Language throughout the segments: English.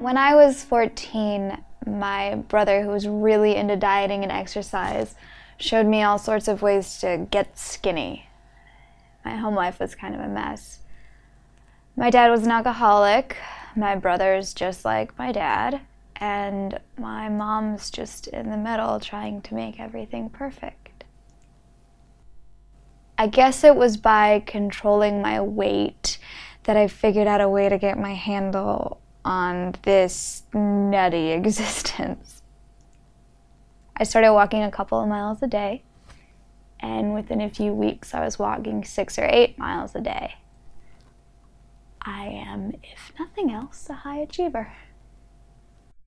When I was 14, my brother, who was really into dieting and exercise, showed me all sorts of ways to get skinny. My home life was kind of a mess. My dad was an alcoholic, my brother's just like my dad, and my mom's just in the middle trying to make everything perfect. I guess it was by controlling my weight that I figured out a way to get my handle on this nutty existence. I started walking a couple of miles a day, and within a few weeks I was walking 6 or 8 miles a day. I am, if nothing else, a high achiever.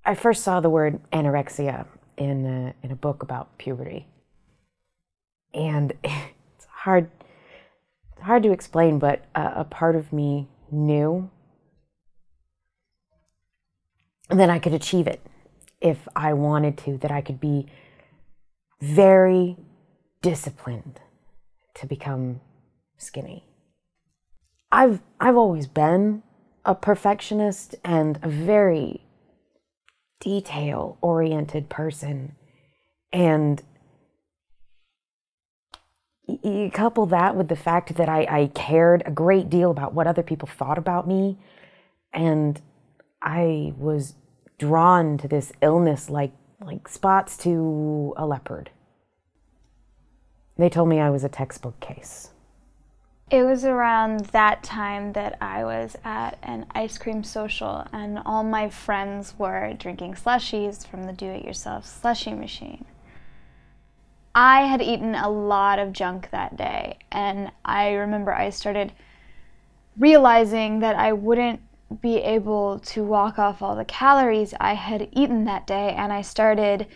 I first saw the word anorexia in a book about puberty. And it's hard to explain, but a part of me knew that I could achieve it if I wanted to, that I could be very disciplined to become skinny. I've always been a perfectionist and a very detail-oriented person, and you couple that with the fact that I cared a great deal about what other people thought about me, and I was drawn to this illness like spots to a leopard. They told me I was a textbook case. It was around that time that I was at an ice cream social, and all my friends were drinking slushies from the do-it-yourself slushie machine. I had eaten a lot of junk that day, and I remember I started realizing that I wouldn't be able to walk off all the calories I had eaten that day, and I started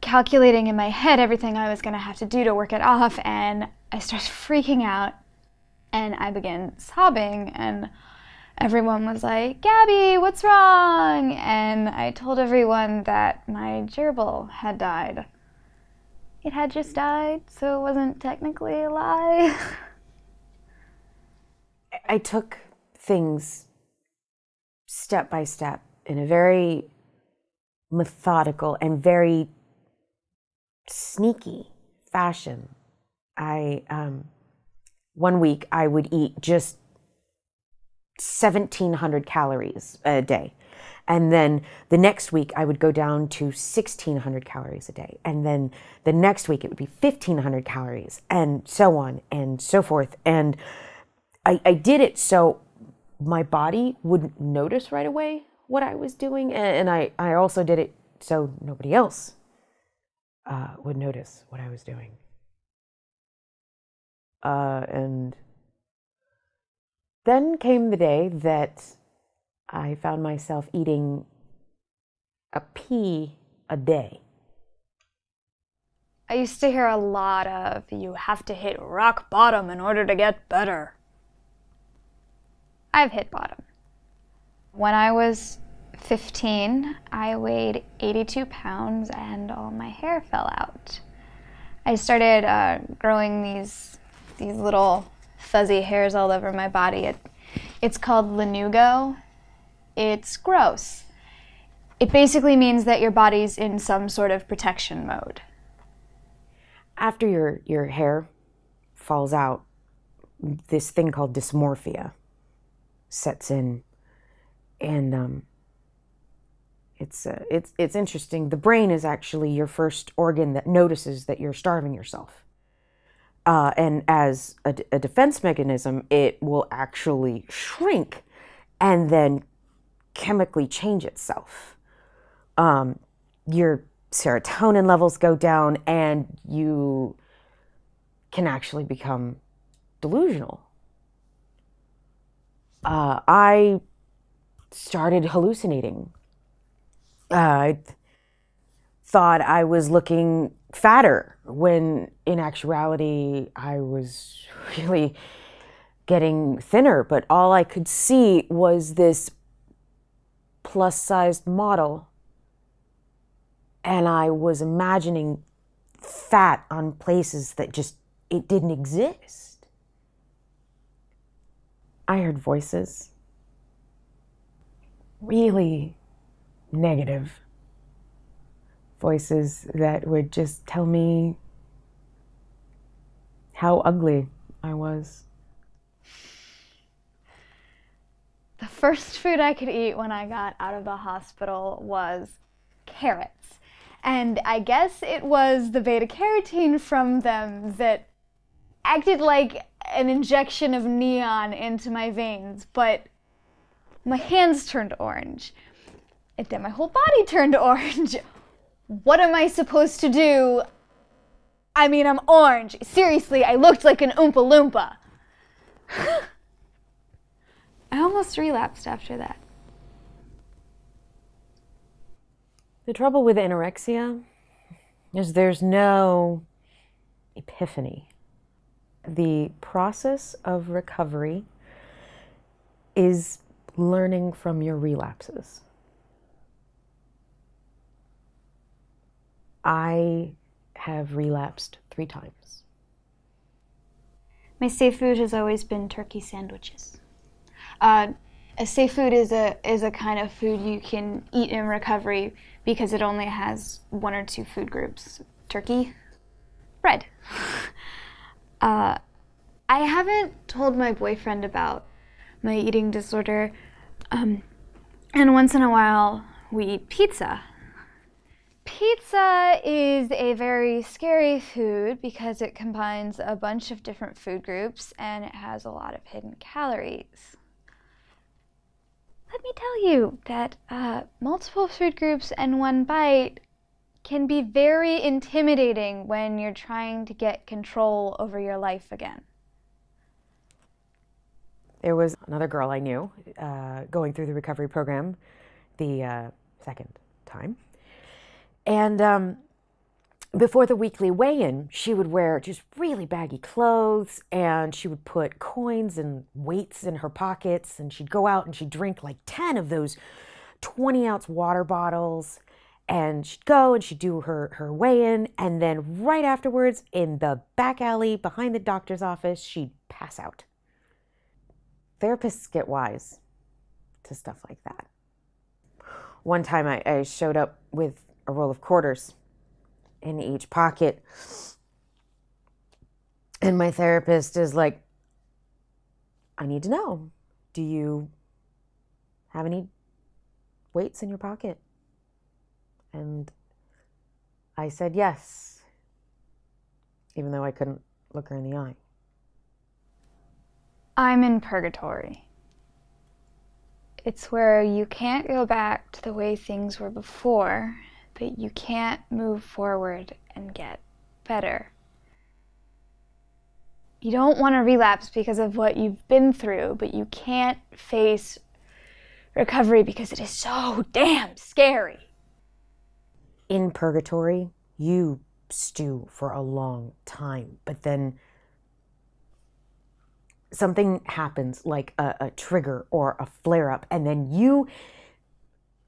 calculating in my head everything I was going to have to do to work it off, and I started freaking out, and I began sobbing, and everyone was like, "Gabby, what's wrong?" And I told everyone that my gerbil had died. It had just died, so it wasn't technically a lie. I took things step by step in a very methodical and very sneaky fashion. One week I would eat just 1,700 calories a day. And then the next week I would go down to 1,600 calories a day. And then the next week it would be 1,500 calories, and so on and so forth. And I did it so my body wouldn't notice right away what I was doing. And I also did it so nobody else would notice what I was doing. And then came the day that I found myself eating a pea a day. I used to hear a lot of, "You have to hit rock bottom in order to get better." I've hit bottom. When I was 15, I weighed 82 pounds and all my hair fell out. I started growing these little fuzzy hairs all over my body. It's called lanugo. It's gross. It basically means that your body's in some sort of protection mode. After your hair falls out, this thing called dysmorphia sets in, and it's interesting. The brain is actually your first organ that notices that you're starving yourself. And as a defense mechanism, it will actually shrink and then chemically change itself. Your serotonin levels go down, and you can actually become delusional. I started hallucinating. I thought I was looking fatter when in actuality I was really getting thinner, but all I could see was this plus-sized model, and I was imagining fat on places that just, it didn't exist. I heard voices, really negative voices that would just tell me how ugly I was. The first food I could eat when I got out of the hospital was carrots. And I guess it was the beta carotene from them that acted like an injection of neon into my veins, but my hands turned orange. And then my whole body turned orange. What am I supposed to do? I mean, I'm orange. Seriously, I looked like an Oompa Loompa. I almost relapsed after that. The trouble with anorexia is there's no epiphany. The process of recovery is learning from your relapses. I have relapsed 3 times. My safe food has always been turkey sandwiches. A safe food is a kind of food you can eat in recovery because it only has 1 or 2 food groups. Turkey, bread. I haven't told my boyfriend about my eating disorder, and once in a while we eat pizza. Pizza is a very scary food because it combines a bunch of different food groups and it has a lot of hidden calories. Let me tell you that multiple food groups in one bite can be very intimidating when you're trying to get control over your life again. There was another girl I knew going through the recovery program the second time. And before the weekly weigh-in, she would wear just really baggy clothes, and she would put coins and weights in her pockets, and she'd go out and she'd drink like 10 of those 20-ounce water bottles, and she'd go and she'd do her weigh-in, and then right afterwards, in the back alley behind the doctor's office, she'd pass out. Therapists get wise to stuff like that. One time I showed up with a roll of quarters in each pocket, and my therapist is like, I need to know, do you have any weights in your pocket? And I said yes, even though I couldn't look her in the eye. I'm in purgatory. It's where you can't go back to the way things were before, but you can't move forward and get better. You don't want to relapse because of what you've been through, but you can't face recovery because it is so damn scary. In purgatory, you stew for a long time, but then something happens, like a trigger or a flare-up, and then you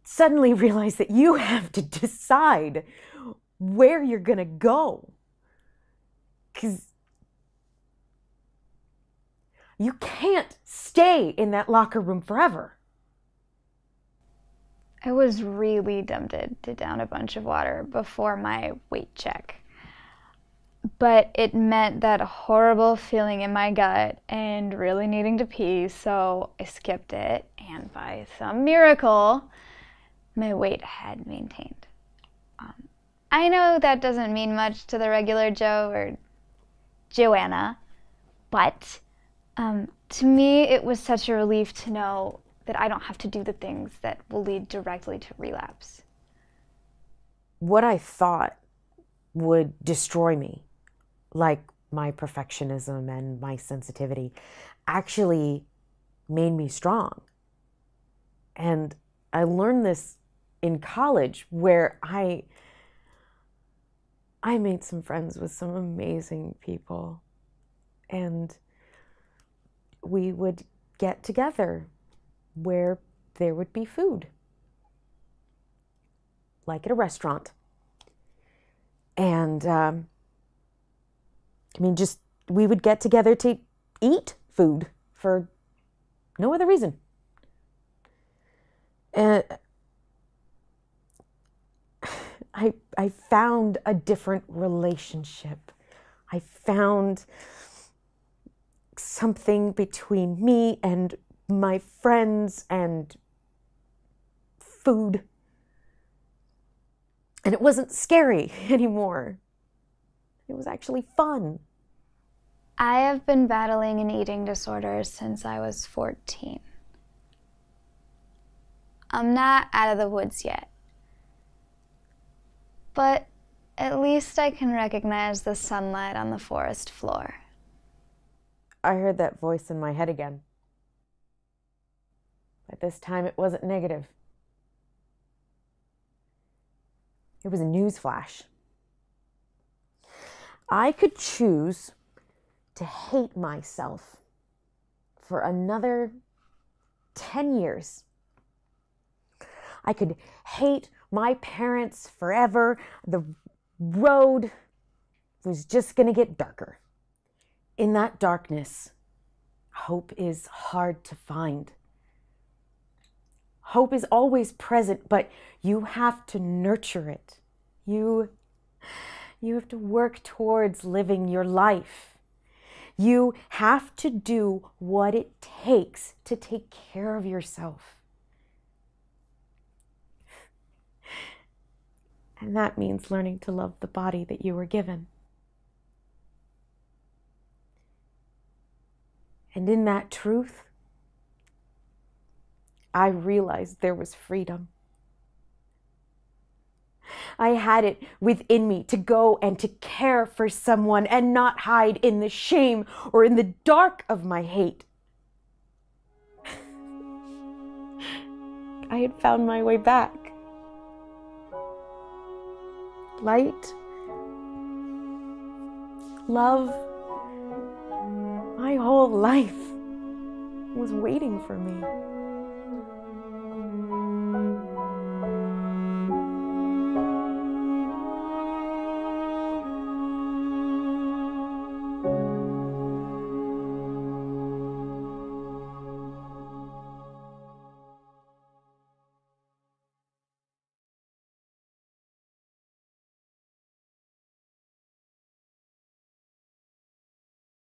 suddenly realize that you have to decide where you're going to go. Because you can't stay in that locker room forever. I was really tempted to down a bunch of water before my weight check. But it meant that horrible feeling in my gut and really needing to pee, so I skipped it, and by some miracle, my weight had maintained. I know that doesn't mean much to the regular Joe or Joanna, but to me it was such a relief to know that I don't have to do the things that will lead directly to relapse. What I thought would destroy me, like my perfectionism and my sensitivity, actually made me strong. And I learned this in college, where I made some friends with some amazing people, and we would get together where there would be food, like at a restaurant. And we would get together to eat food for no other reason. And I found a different relationship. I found something between me and my friends and food. And it wasn't scary anymore. It was actually fun. I have been battling an eating disorder since I was 14. I'm not out of the woods yet, but at least I can recognize the sunlight on the forest floor. I heard that voice in my head again. But this time it wasn't negative. It was a news flash. I could choose to hate myself for another 10 years. I could hate my parents forever. The road was just going to get darker. In that darkness, hope is hard to find. Hope is always present, but you have to nurture it. You have to work towards living your life. You have to do what it takes to take care of yourself. And that means learning to love the body that you were given. And in that truth, I realized there was freedom. I had it within me to go and to care for someone and not hide in the shame or in the dark of my hate. I had found my way back. Light, love, my whole life was waiting for me.